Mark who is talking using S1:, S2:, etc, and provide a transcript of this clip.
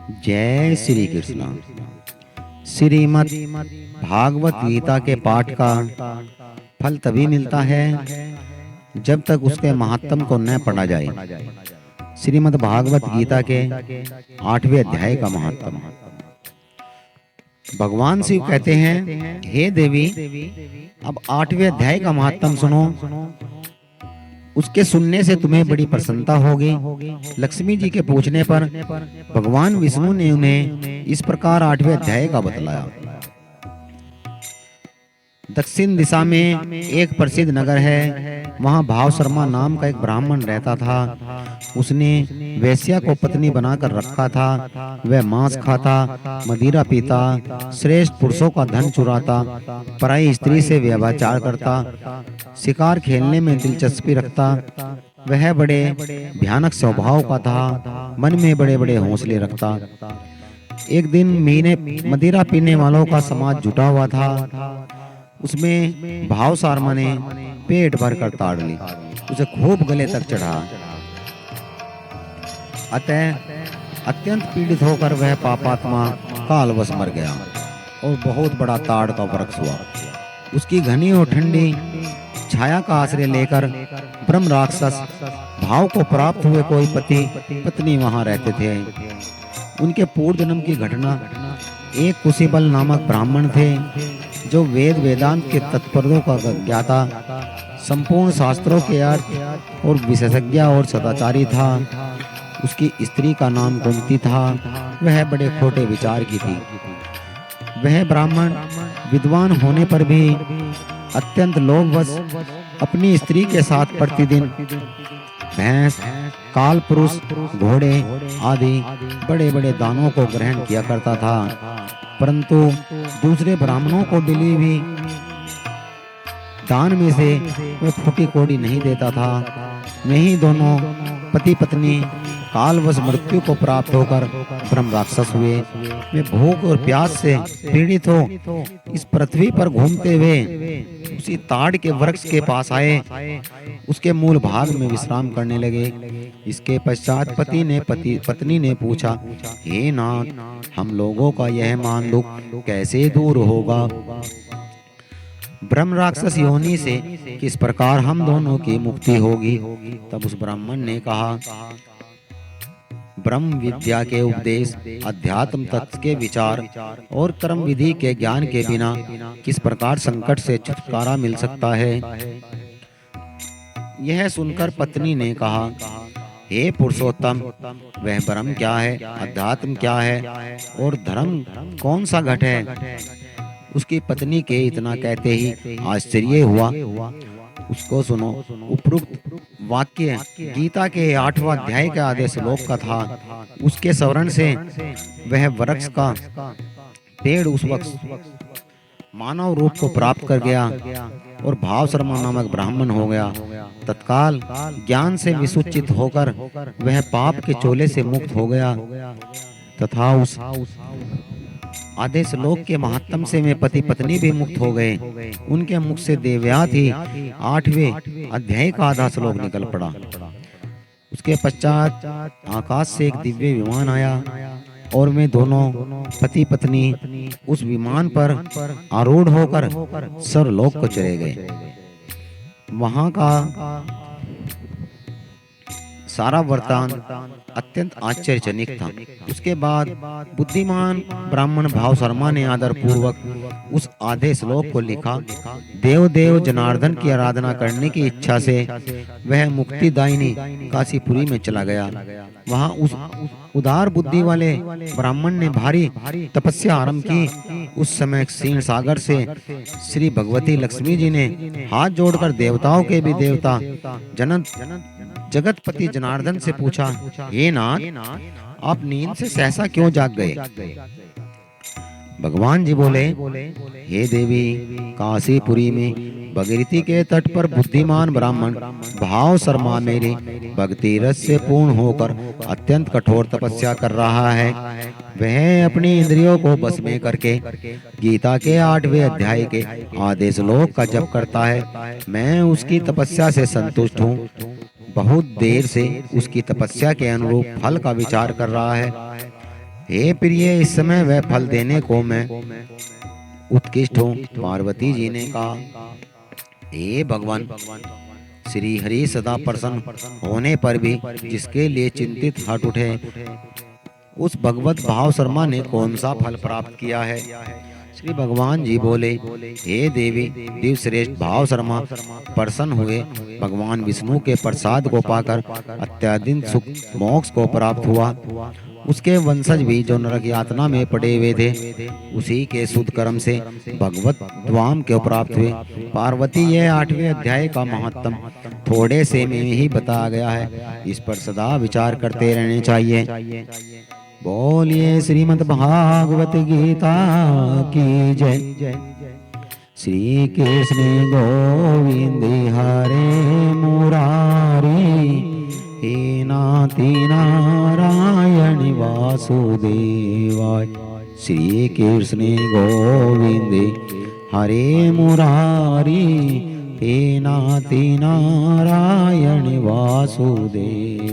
S1: जय श्री कृष्ण। श्रीमद् भागवत गीता के पाठ का फल तभी मिलता है जब तक उसके महात्म को न पढ़ा जाए। श्रीमद् भागवत गीता के 8वें अध्याय का महात्म। भगवान शिव कहते हैं, हे देवी, अब 8वें अध्याय का महात्म सुनो। उसके सुनने से तुम्हें बड़ी प्रसन्नता होगी। लक्ष्मी जी के पूछने पर भगवान विष्णु ने उन्हें इस प्रकार 8वें अध्याय का बतलाया। दक्षिण दिशा में एक प्रसिद्ध नगर है। वहाँ भाव शर्मा नाम का एक ब्राह्मण रहता था। उसने वेश्या को पत्नी बनाकर रखा था। वह मांस खाता, मदिरा पीता, श्रेष्ठ पुरुषों का धन चुराता, पराई स्त्री से व्यभिचार करता, शिकार खेलने में दिलचस्पी रखता। वह बड़े भयानक स्वभाव का था, मन में बड़े बड़े हौसले रखता। एक दिन मदिरा पीने वालों का समाज जुटा हुआ था। उसमें भाव शर्मा ने पेट भर कर ताड़ ली, उसे खूब गले तक चढ़ा। अतः अत्यंत पीड़ित होकर वह पापात्मा कालवश मर गया और बहुत बड़ा ताड़ का वृक्ष हुआ। उसकी घनी और ठंडी छाया का आश्रय लेकर ब्रह्म राक्षस भाव को प्राप्त हुए कोई पति पत्नी वहां रहते थे। उनके पूर्व जन्म की घटना, एक कुशीबल नामक ब्राह्मण थे जो वेद वेदांत के तत्परों का ज्ञाता, संपूर्ण शास्त्रों के अर्थ और विशेषज्ञ और सदाचारी था। उसकी स्त्री का नाम कुंती था। वह बड़े खोटे विचार की थी। वह ब्राह्मण विद्वान होने पर भी अत्यंत लोभवश अपनी स्त्री के साथ प्रतिदिन भैंस, काल पुरुष, घोड़े आदि बड़े बड़े दानों को ग्रहण किया करता था, परंतु दूसरे ब्राह्मणों को मिली भी दान में से वह फूटी कौड़ी नहीं देता था। वहीं दोनों पति पत्नी कालवश मृत्यु को प्राप्त होकर ब्रह्म राक्षस हुए। वे भूख और प्यास से पीड़ित हो इस पृथ्वी पर घूमते हुए उसी ताड़ के वृक्ष के पास आए। उसके मूल भाग में विश्राम करने लगे। इसके पश्चात पत्नी ने पूछा, हे नाथ, हम लोगों का यह मान दुख कैसे दूर होगा? ब्रह्म राक्षस योनि से किस प्रकार हम दोनों की मुक्ति होगी? तब उस ब्राह्मण ने कहा, ब्रह्म विद्या के उपदेश, अध्यात्म तत्व के विचार और कर्म विधि के ज्ञान के बिना किस प्रकार संकट से छुटकारा मिल सकता है? यह सुनकर पत्नी ने कहा, हे पुरुषोत्तम, वह ब्रह्म क्या है, अध्यात्म क्या है और धर्म कौन सा घट है? उसकी पत्नी के इतना कहते ही आश्चर्य हुआ। उसको सुनो। उपरोक्त वाक्य गीता के 8वां अध्याय के आधे श्लोक का था। उसके स्मरण से वह वृक्ष का पेड़ उस वक्त मानव रूप को प्राप्त कर गया और भाव शर्मा नामक ब्राह्मण हो गया। तत्काल ज्ञान से विसूचित होकर वह पाप के चोले से मुक्त हो गया तथा उस आधे श्लोक के महात्म से में पति पत्नी भी मुक्त हो गए। उनके मुख से देवयात ही 8वें अध्याय का आधा श्लोक निकल पड़ा। उसके पश्चात आकाश से एक दिव्य विमान आया और वे दोनों पति पत्नी उस विमान पर आरूढ़ होकर सर्वलोक को चले गए। वहां का सारा वृतांत अत्यंत आश्चर्यजनक था। उसके बाद बुद्धिमान ब्राह्मण भाव शर्मा ने आदर पूर्वक उस आधे श्लोक को लिखा। देव जनार्दन की आराधना करने की इच्छा से वह मुक्तिदायिनी काशीपुरी में चला गया। वहां उस उदार बुद्धि वाले ब्राह्मण ने भारी तपस्या आरंभ की। उस समय क्षीण सागर से श्री भगवती लक्ष्मी जी ने हाथ जोड़कर देवताओं के भी देवता जगतपति जनार्दन से पूछा, हे नाथ, आप नींद से सहसा क्यों जाग गए? भगवान जी बोले, हे देवी, काशीपुरी में भगीरथी के तट पर बुद्धिमान ब्राह्मण भाव शर्मा मेरे भक्ति रस से पूर्ण होकर अत्यंत कठोर तपस्या कर रहा है। वह अपनी इंद्रियों को बस में करके गीता के 8वें अध्याय के आधे श्लोक का जप करता है। मैं उसकी तपस्या से संतुष्ट हूँ। बहुत देर से उसकी तपस्या के अनुरूप फल का विचार कर रहा है। हे प्रिय, इस समय वह फल देने को मैं उत्कृष्ट हूँ। पार्वती जी ने कहा, हे भगवान, श्री हरि सदा प्रसन्न होने पर भी जिसके लिए चिंतित हट उठे, उस भगवत भाव शर्मा ने कौन सा फल प्राप्त किया है? श्री भगवान जी बोले, हे देवी, दिवश्रेष्ठ भाव शर्मा प्रसन्न हुए। भगवान विष्णु के प्रसाद को पाकर अत्याधिक सुख मोक्ष को प्राप्त हुआ। उसके वंशज भी जो नरक यातना में पड़े हुए थे, उसी के शुद्ध कर्म से भगवत धाम को प्राप्त हुए। पार्वती, यह 8वें अध्याय का महत्तम थोड़े से में ही बताया गया है। इस पर सदा विचार करते रहने चाहिए। बोलिए श्रीमद् भागवत गीता की जय। श्री कृष्ण गोविंद हरे मुरारी, हे नाथि नारायण वासुदेवाय। श्री कृष्ण गोविंद हरे मुरारी, हे नाथि नारायण वासुदेवाय।